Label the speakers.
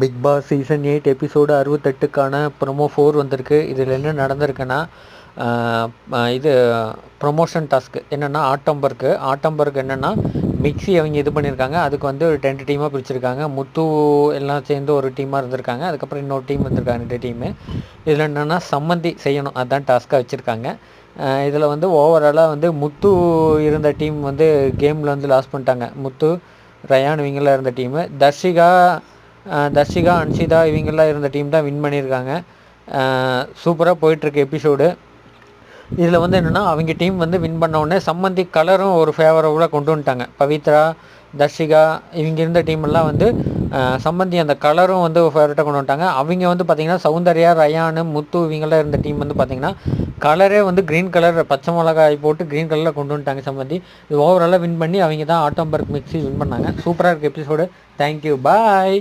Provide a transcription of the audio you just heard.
Speaker 1: Big Boss season 8 episode 68க்கான promo 4 வந்திருக்கு. இதில் என்ன நடந்திருக்குன்னா, இது ப்ரொமோஷன் டாஸ்க் என்னென்னா ஆட்டம்பர்க்கு என்னென்னா மிக்ஸி அவங்க இது பண்ணியிருக்காங்க. அதுக்கு வந்து ஒரு 10 டீமாக பிரிச்சிருக்காங்க. முத்து எல்லாம் சேர்ந்து ஒரு டீமாக இருந்திருக்காங்க. அதுக்கப்புறம் இன்னொரு டீம் வந்திருக்காங்க, 2 டீமு. இதில் என்னென்னா சம்மந்தி செய்யணும், அதுதான் டாஸ்க்காக வச்சுருக்காங்க. இதில் வந்து ஓவராலாக வந்து முத்து இருந்த டீம் வந்து கேமில் வந்து லாஸ் பண்ணிட்டாங்க. முத்து, ரயான் இவங்கெல்லாம் இருந்த டீமு. தர்ஷிகா, அன்ஷிதா இவங்கெல்லாம் இருந்த டீம் தான் வின் பண்ணியிருக்காங்க. சூப்பராக போயிட்டுருக்கு எபிசோடு. இதில் வந்து என்னென்னா அவங்க டீம் வந்து வின் பண்ண உடனே சம்மந்தி கலரும் ஒரு ஃபேவரபுளாக கொண்டு வந்துட்டாங்க. பவித்ரா, தர்ஷிகா இவங்க இருந்த டீமெல்லாம் வந்து சம்மந்தி அந்த கலரும் வந்து ஃபேவரட்டாக கொண்டு வந்துட்டாங்க. அவங்க வந்து பார்த்திங்கன்னா சௌந்தர்யா, ரயானு, முத்து இவங்கெல்லாம் இருந்த டீம் வந்து பார்த்திங்கன்னா கலரே வந்து க்ரீன் கலர், பச்சை மிளகாய் போட்டு க்ரீன் கலரில் கொண்டு வந்துட்டாங்க சம்மந்தி. இது ஓவராலாக வின் பண்ணி அவங்க தான் ஆட்டம்பர்க் மிக்ஸி வின் பண்ணாங்க. சூப்பராக இருக்குது எபிசோடு. தேங்க்யூ, பாய்.